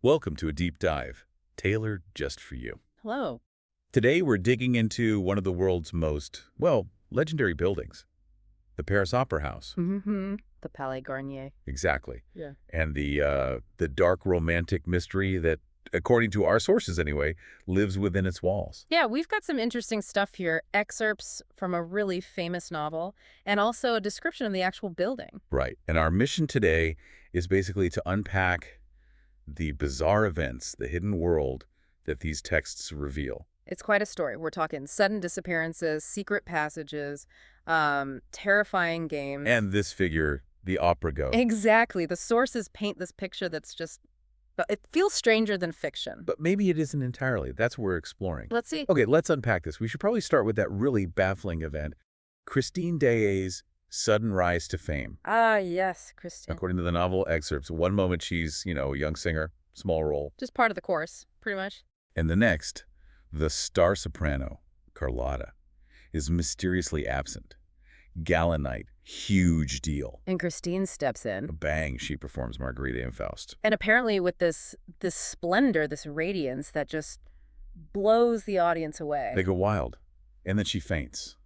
Welcome to a deep dive, tailored just for you. Hello. Today we're digging into one of the world's most, well, legendary buildings, the Paris Opera House. Mm-hmm. The Palais Garnier. Exactly. Yeah. And the dark romantic mystery that, according to our sources anyway, lives within its walls. Yeah, we've got some interesting stuff here. Excerpts from a really famous novel, and also a description of the actual building. Right. And our mission today is basically to unpack the bizarre events, the hidden world that these texts reveal. It's quite a story. We're talking sudden disappearances, secret passages, terrifying games. And this figure, the opera ghost. Exactly. The sources paint this picture that's just... It feels stranger than fiction. But maybe it isn't entirely. That's what we're exploring. Let's see. Okay, let's unpack this. We should probably start with that really baffling event, Christine Daae's sudden rise to fame. Ah, yes, Kristen. According to the novel excerpts, one moment she's, a young singer, small role. Just part of the course, pretty much. And the next, the star soprano, Carlotta, is mysteriously absent. Gala night, huge deal. And Christine steps in. A bang, she performs Margarita and Faust. And apparently with this splendor, this radiance that just blows the audience away. They go wild. And then she faints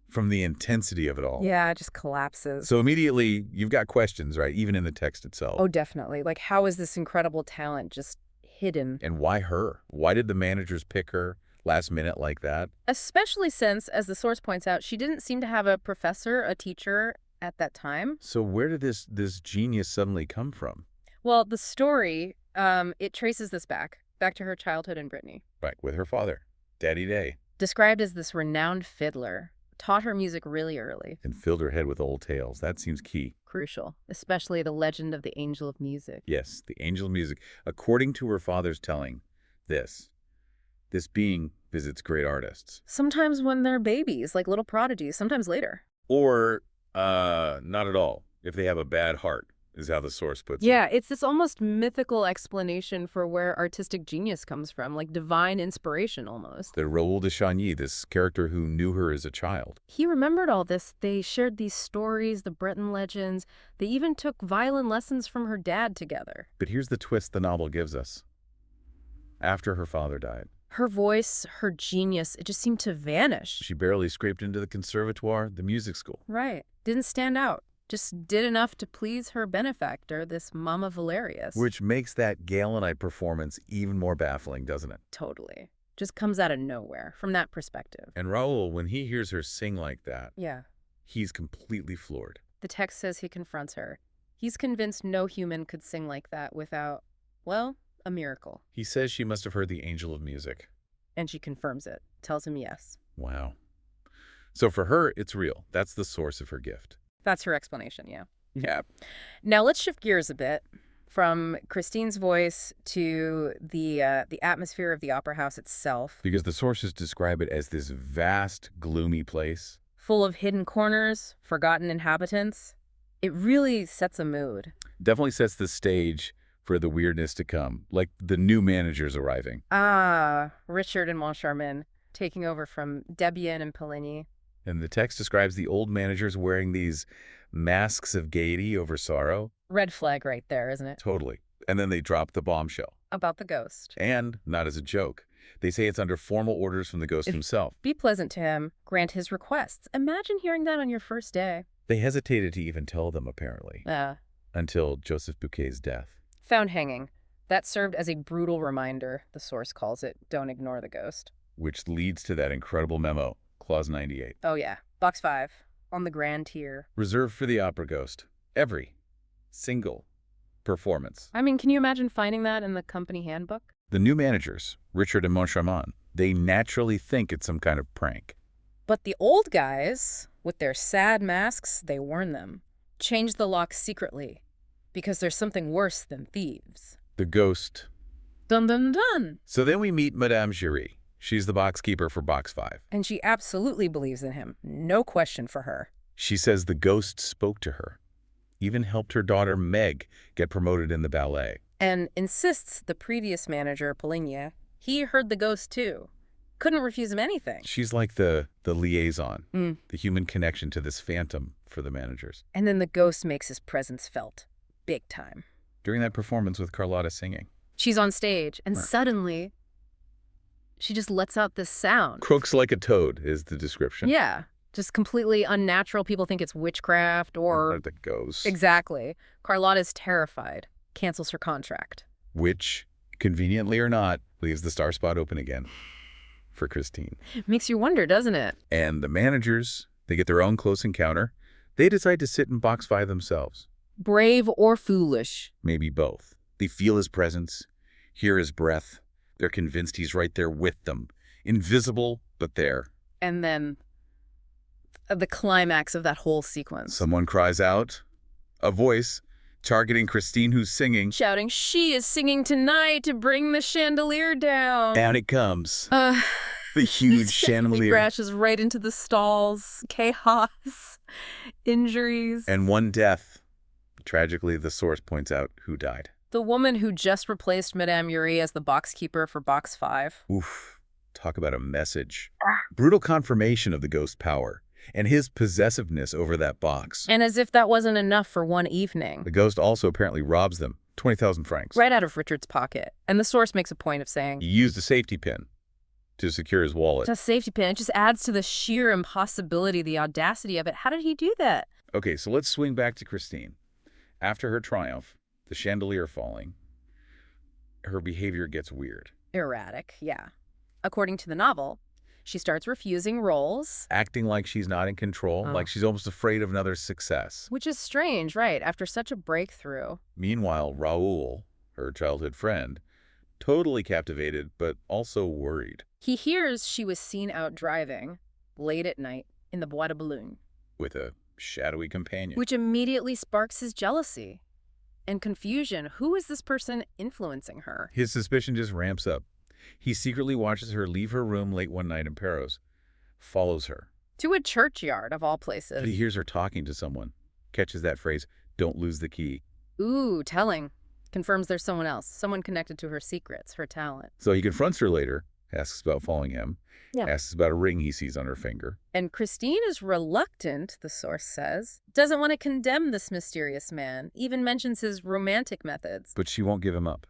from the intensity of it all. Yeah, it just collapses. So immediately, you've got questions, right? Even in the text itself. Oh, definitely. Like, how is this incredible talent just hidden? And why her? Why did the managers pick her last minute like that? Especially since, as the source points out, she didn't seem to have a professor, a teacher at that time. So where did this genius suddenly come from? Well, the story, it traces this back to her childhood in Brittany. Right, with her father, Daddy Day. Described as this renowned fiddler, taught her music really early. And filled her head with old tales. That seems key. Crucial, especially the legend of the Angel of Music. Yes, the angel of music. According to her father's telling, this being visits great artists. Sometimes when they're babies, like little prodigies, sometimes later. Or not at all, if they have a bad heart, is how the source puts it. Yeah, it's this almost mythical explanation for where artistic genius comes from, like divine inspiration almost. The Raoul de Chagny, this character who knew her as a child. He remembered all this. They shared these stories, the Breton legends. They even took violin lessons from her dad together. But here's the twist the novel gives us. After her father died, Her voice, her genius, it just seemed to vanish. she barely scraped into the conservatoire, the music school. Right. Didn't stand out. Just did enough to please her benefactor, this Mama Valerius. Which makes that gala night performance even more baffling, doesn't it? Totally. Just comes out of nowhere from that perspective. And Raoul, when he hears her sing like that, Yeah. he's completely floored. The text says he confronts her. He's convinced no human could sing like that without, well, a miracle. He says she must have heard the angel of music. And she confirms it, tells him yes. Wow. So for her, it's real. That's the source of her gift. That's her explanation, yeah. Yeah. Now let's shift gears a bit from Christine's voice to the atmosphere of the opera house itself. Because the sources describe it as this vast, gloomy place. Full of hidden corners, forgotten inhabitants. It really sets a mood. Definitely sets the stage for the weirdness to come, like the new managers arriving. Ah, Richard and Moncharmin taking over from Debian and Poligny. And the text describes the old managers wearing these masks of gaiety over sorrow. Red flag right there, isn't it? Totally. And then they drop the bombshell. About the ghost. And, not as a joke, they say it's under formal orders from the ghost himself. Be pleasant to him, grant his requests. Imagine hearing that on your first day. They hesitated to even tell them, apparently, until Joseph Bouquet's death. Found hanging. That served as a brutal reminder, the source calls it. Don't ignore the ghost. Which leads to that incredible memo, Clause 98. Oh yeah, Box 5, on the grand tier. Reserved for the opera ghost. Every single performance. I mean, can you imagine finding that in the company handbook? The new managers, Richard and Moncharmin, they naturally think it's some kind of prank. But the old guys, with their sad masks, they warn them. Change the lock secretly, because there's something worse than thieves. The ghost. Dun dun dun! So then we meet Madame Giry. She's the box keeper for Box 5. And she absolutely believes in him. No question for her. She says the ghost spoke to her, even helped her daughter Meg get promoted in the ballet. And insists the previous manager, Poligny, he heard the ghost too. Couldn't refuse him anything. She's like the liaison, the human connection to this phantom for the managers. And then the ghost makes his presence felt. Big time. During that performance with Carlotta singing. She's on stage, and suddenly, she just lets out this sound. Croaks like a toad is the description. Yeah, just completely unnatural. People think it's witchcraft or... The ghost. Exactly. Carlotta's terrified, cancels her contract. Which, conveniently or not, leaves the star spot open again for Christine. Makes you wonder, doesn't it? And the managers, they get their own close encounter. They decide to sit in box 5 themselves. Brave or foolish? Maybe both. They feel his presence, hear his breath. They're convinced he's right there with them. Invisible, but there. And then the climax of that whole sequence. Someone cries out. A voice, targeting Christine, who's singing. Shouting, "She is singing tonight to bring the chandelier down." Down it comes. The huge chandelier. Crashes right into the stalls. Chaos. Injuries. And one death. Tragically, the source points out who died. The woman who just replaced Madame Yuri as the boxkeeper for box 5. Oof. Talk about a message. Brutal confirmation of the ghost power and his possessiveness over that box. And as if that wasn't enough for one evening. The ghost also apparently robs them. 20,000 francs. Right out of Richard's pocket. And the source makes a point of saying, He used a safety pin to secure his wallet. Just a safety pin. It just adds to the sheer impossibility, the audacity of it. How did he do that? Okay, so let's swing back to Christine. After her triumph, the chandelier falling, her behavior gets weird. Erratic, yeah. According to the novel, she starts refusing roles. Acting like she's not in control, like she's almost afraid of another success. Which is strange, right, after such a breakthrough. Meanwhile, Raoul, her childhood friend, totally captivated, but also worried. He hears she was seen out driving, late at night, in the Bois de Boulogne. With a shadowy companion. Which immediately sparks his jealousy and confusion. Who is this person influencing her? His suspicion just ramps up. He secretly watches her leave her room late one night in Paris, follows her. To a churchyard, of all places. But he hears her talking to someone, catches that phrase, "Don't lose the key." Ooh, telling. Confirms there's someone else, someone connected to her secrets, her talent. So he confronts her later, asks about following him, asks about a ring he sees on her finger. And Christine is reluctant, the source says, doesn't want to condemn this mysterious man, even mentions his romantic methods. But she won't give him up.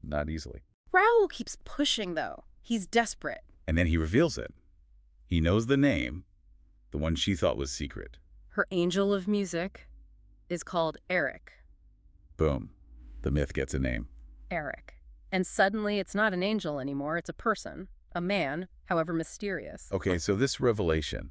Not easily. Raoul keeps pushing, though. He's desperate. And then he reveals it. He knows the name, the one she thought was secret. Her angel of music is called Eric. Boom. The myth gets a name. Eric. And suddenly it's not an angel anymore, it's a person. A man, however mysterious. Okay, so this revelation,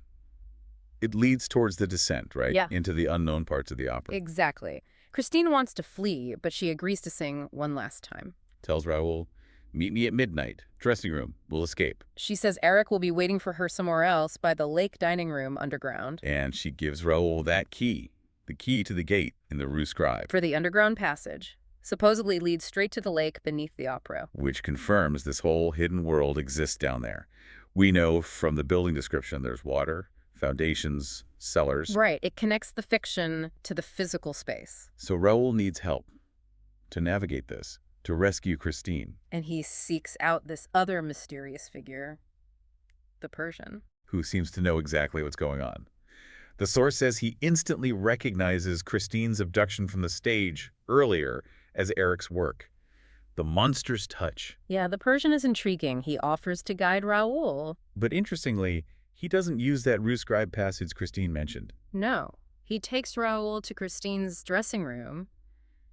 it leads towards the descent, right? Yeah. Into the unknown parts of the opera. Exactly. Christine wants to flee, but she agrees to sing one last time. Tells Raoul, "Meet me at midnight. Dressing room. We'll escape." She says Eric will be waiting for her somewhere else by the lake dining room underground. And she gives Raoul that key, the key to the gate in the Rue Scribe. For the underground passage. Supposedly leads straight to the lake beneath the opera. Which confirms this whole hidden world exists down there. We know from the building description there's water, foundations, cellars. Right. It connects the fiction to the physical space. So Raoul needs help to navigate this, to rescue Christine. And he seeks out this other mysterious figure, the Persian. Who seems to know exactly what's going on. The source says he instantly recognizes Christine's abduction from the stage earlier as Eric's work. The monster's touch. Yeah, the Persian is intriguing. He offers to guide Raoul. But interestingly, he doesn't use that Rue Scribe passage Christine mentioned. No. He takes Raoul to Christine's dressing room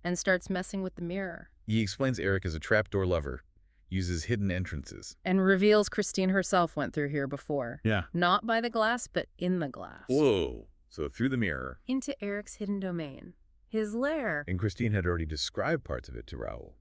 and starts messing with the mirror. He explains Eric as a trapdoor lover, uses hidden entrances. And reveals Christine herself went through here before. Yeah. Not by the glass, but in the glass. Whoa. So through the mirror. Into Eric's hidden domain. His lair. And Christine had already described parts of it to Raoul.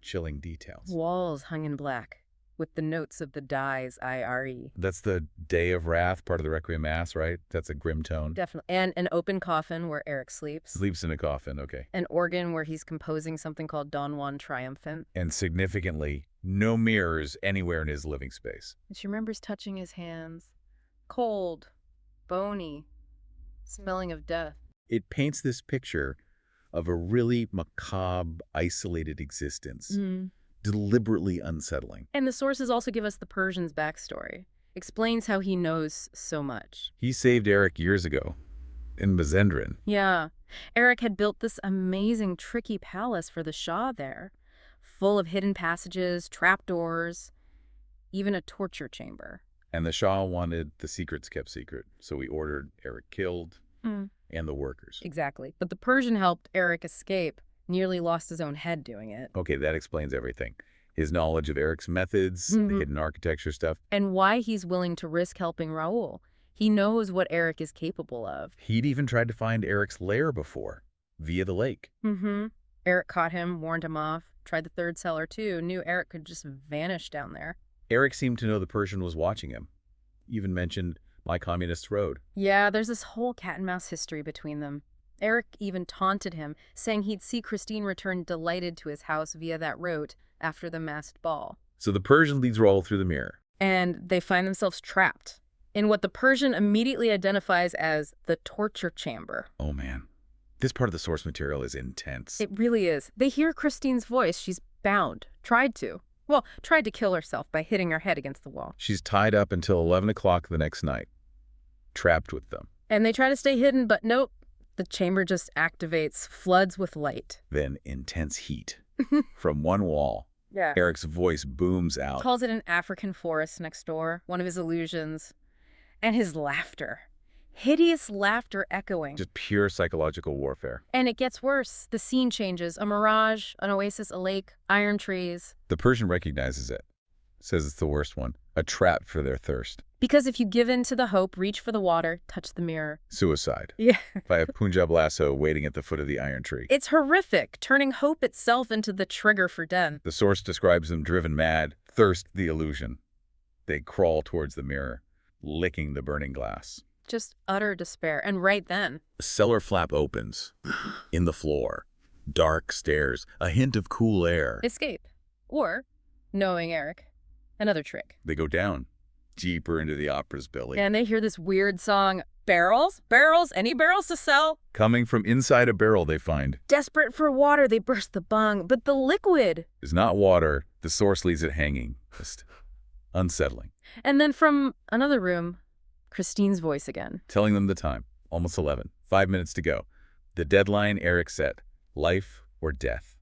Chilling details. Walls hung in black, with the notes of the dies IRE. That's the Day of Wrath, part of the Requiem Mass, right? That's a grim tone. Definitely. And an open coffin where Eric sleeps. Sleeps in a coffin, okay. An organ where he's composing something called Don Juan Triumphant. And significantly, no mirrors anywhere in his living space. And she remembers touching his hands. Cold, bony, smelling of death. It paints this picture of a really macabre, isolated existence. Deliberately unsettling. And the sources also give us the Persian's backstory. Explains how he knows so much. He saved Eric years ago in Mazendran. Yeah. Eric had built this amazing, tricky palace for the Shah there. full of hidden passages, trapdoors, even a torture chamber. And the Shah wanted the secrets kept secret, so he ordered Eric killed and the workers. Exactly. But the Persian helped Eric escape, nearly lost his own head doing it. Okay, that explains everything. His knowledge of Eric's methods, the hidden architecture stuff. And why he's willing to risk helping Raoul. He knows what Eric is capable of. He'd even tried to find Eric's lair before, via the lake. Eric caught him, warned him off, tried the third cellar too, knew Eric could just vanish down there. Eric seemed to know the Persian was watching him. Even mentioned My Communist Road. Yeah, there's this whole cat-and-mouse history between them. Eric even taunted him, saying he'd see Christine return delighted to his house via that route after the masked ball. So the Persian leads Raoul through the mirror. And they find themselves trapped in what the Persian immediately identifies as the torture chamber. Oh man, this part of the source material is intense. It really is. They hear Christine's voice. She's bound. Tried to kill herself by hitting her head against the wall. She's tied up until 11 o'clock the next night, trapped with them. And they try to stay hidden, but nope. The chamber just activates, floods with light. Then intense heat. From one wall, Yeah. Eric's voice booms out. Calls it an African forest next door, one of his illusions. And his laughter. Hideous laughter echoing. Just pure psychological warfare. And it gets worse. The scene changes. A mirage, an oasis, a lake, iron trees. The Persian recognizes it. Says it's the worst one. A trap for their thirst. Because if you give in to the hope, reach for the water, touch the mirror. Suicide. Yeah. By a Punjab lasso waiting at the foot of the iron tree. It's horrific, turning hope itself into the trigger for death. The source describes them driven mad, thirst the illusion. They crawl towards the mirror, licking the burning glass. Just utter despair. And right then, The cellar flap opens. In the floor. Dark stairs. A hint of cool air. escape. Or, knowing Eric, another trick. They go down. Deeper into the opera's belly. And they hear this weird song, barrels? Barrels? Any barrels to sell? Coming from inside a barrel they find. Desperate for water, they burst the bung. But the liquid! Is not water. The source leaves it hanging. Just unsettling. And then from another room, Christine's voice again. Telling them the time. Almost 11. 5 minutes to go. The deadline Eric set. Life or death.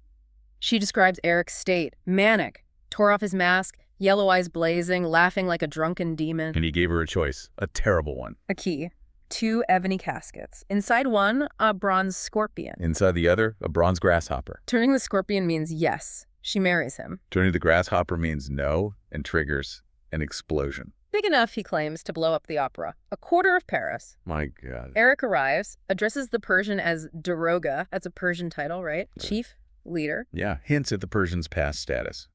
She describes Eric's state, manic, tore off his mask, yellow eyes blazing, laughing like a drunken demon. And he gave her a choice. A terrible one. A key. 2 ebony caskets. Inside one, a bronze scorpion. Inside the other, a bronze grasshopper. Turning the scorpion means yes, she marries him. Turning the grasshopper means no and triggers an explosion. Big enough, he claims, to blow up the opera. A quarter of Paris. My God. Eric arrives, addresses the Persian as Daroga. That's a Persian title, right? Chief, leader. Yeah, hints at the Persians' past status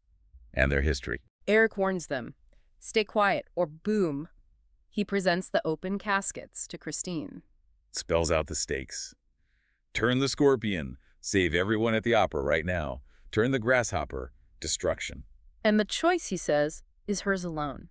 and their history. Eric warns them, stay quiet or boom. He presents the open caskets to Christine. Spells out the stakes. Turn the scorpion. Save everyone at the opera right now. Turn the grasshopper. Destruction. And the choice, he says, is hers alone.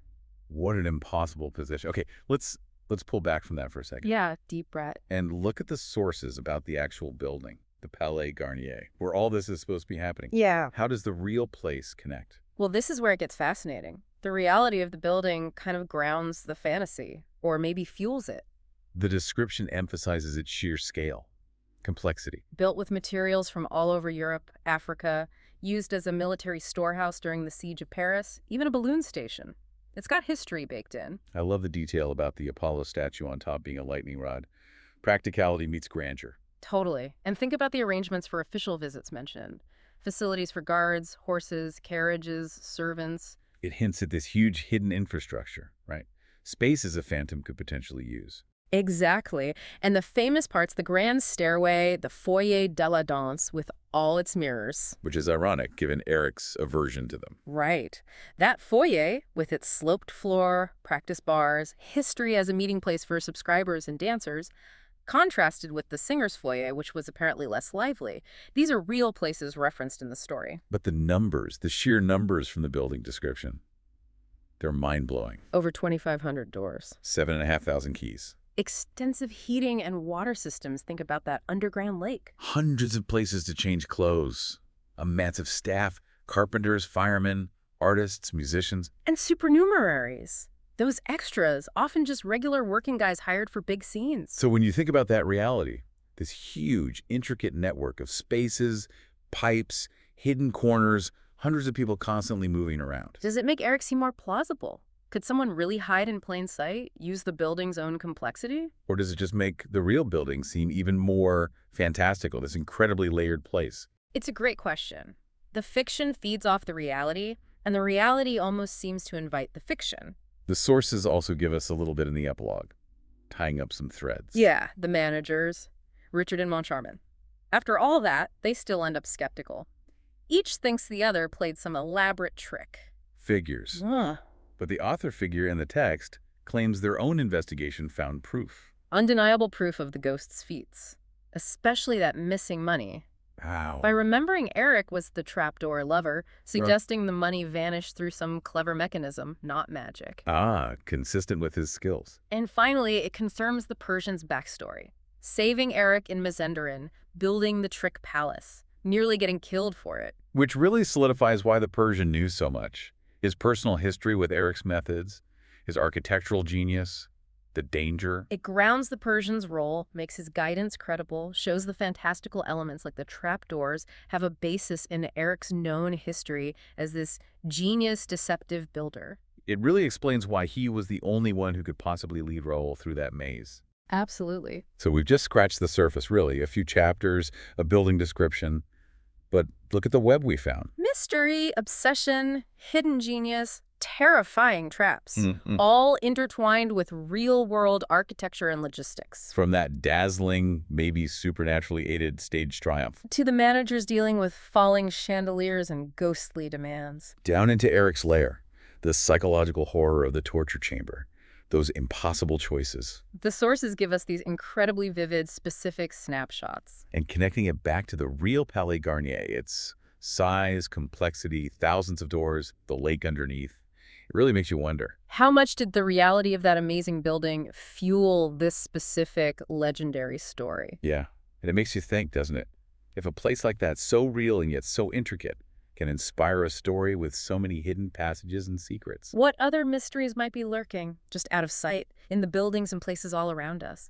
What an impossible position. Okay, let's pull back from that for a second. Yeah, deep breath. And look at the sources about the actual building, the Palais Garnier, where all this is supposed to be happening. Yeah. How does the real place connect? Well, this is where it gets fascinating. The reality of the building kind of grounds the fantasy, or maybe fuels it. The description emphasizes its sheer scale, complexity. Built with materials from all over Europe, Africa, used as a military storehouse during the siege of Paris, even a balloon station. It's got history baked in. I love the detail about the Apollo statue on top being a lightning rod. Practicality meets grandeur. Totally. And think about the arrangements for official visits mentioned. Facilities for guards, horses, carriages, servants. It hints at this huge hidden infrastructure, right? Spaces a phantom could potentially use. Exactly. And the famous parts, the grand stairway, the foyer de la danse with all its mirrors. Which is ironic, given Eric's aversion to them. Right. That foyer, with its sloped floor, practice bars, history as a meeting place for subscribers and dancers, contrasted with the singer's foyer, which was apparently less lively. These are real places referenced in the story. But the numbers, the sheer numbers from the building description, they're mind-blowing. Over 2,500 doors. 7,500 keys. Extensive heating and water systems. Think about that underground lake. Hundreds of places to change clothes. A massive staff, carpenters, firemen, artists, musicians. And supernumeraries. Those extras, often just regular working guys hired for big scenes. So when you think about that reality, this huge, intricate network of spaces, pipes, hidden corners, Hundreds of people constantly moving around. Does it make Eric seem more plausible? Could someone really hide in plain sight, use the building's own complexity? Or does it just make the real building seem even more fantastical, this incredibly layered place? It's a great question. The fiction feeds off the reality, and the reality almost seems to invite the fiction. The sources also give us a little bit in the epilogue, tying up some threads. Yeah, the managers, Richard and Moncharmin. After all that, they still end up skeptical. Each thinks the other played some elaborate trick. Figures. Ugh. But the author figure in the text claims their own investigation found proof. Undeniable proof of the ghost's feats, especially that missing money. Wow. By remembering Eric was the trapdoor lover, suggesting the money vanished through some clever mechanism, not magic. Ah, consistent with his skills. And finally, it confirms the Persian's backstory. Saving Eric in Mazenderan, building the trick palace, nearly getting killed for it. Which really solidifies why the Persian knew so much. His personal history with Eric's methods, his architectural genius, the danger. It grounds the Persian's role, makes his guidance credible, shows the fantastical elements like the trapdoors have a basis in Eric's known history as this genius, deceptive builder. It really explains why he was the only one who could possibly lead Raoul through that maze. Absolutely. So we've just scratched the surface, really. A few chapters, a building description. But look at the web we found. Mystery, obsession, hidden genius, terrifying traps, Mm-hmm. all intertwined with real-world architecture and logistics. From that dazzling, maybe supernaturally aided stage triumph, To the managers dealing with falling chandeliers and ghostly demands. down into Eric's lair, the psychological horror of the torture chamber, those impossible choices, The sources give us these incredibly vivid, specific snapshots. and connecting it back to the real Palais Garnier, its size, complexity, thousands of doors, the lake underneath. It really makes you wonder. How much did the reality of that amazing building fuel this specific legendary story? Yeah, and it makes you think, doesn't it? If a place like that, so real and yet so intricate, can inspire a story with so many hidden passages and secrets. What other mysteries might be lurking, just out of sight, in the buildings and places all around us?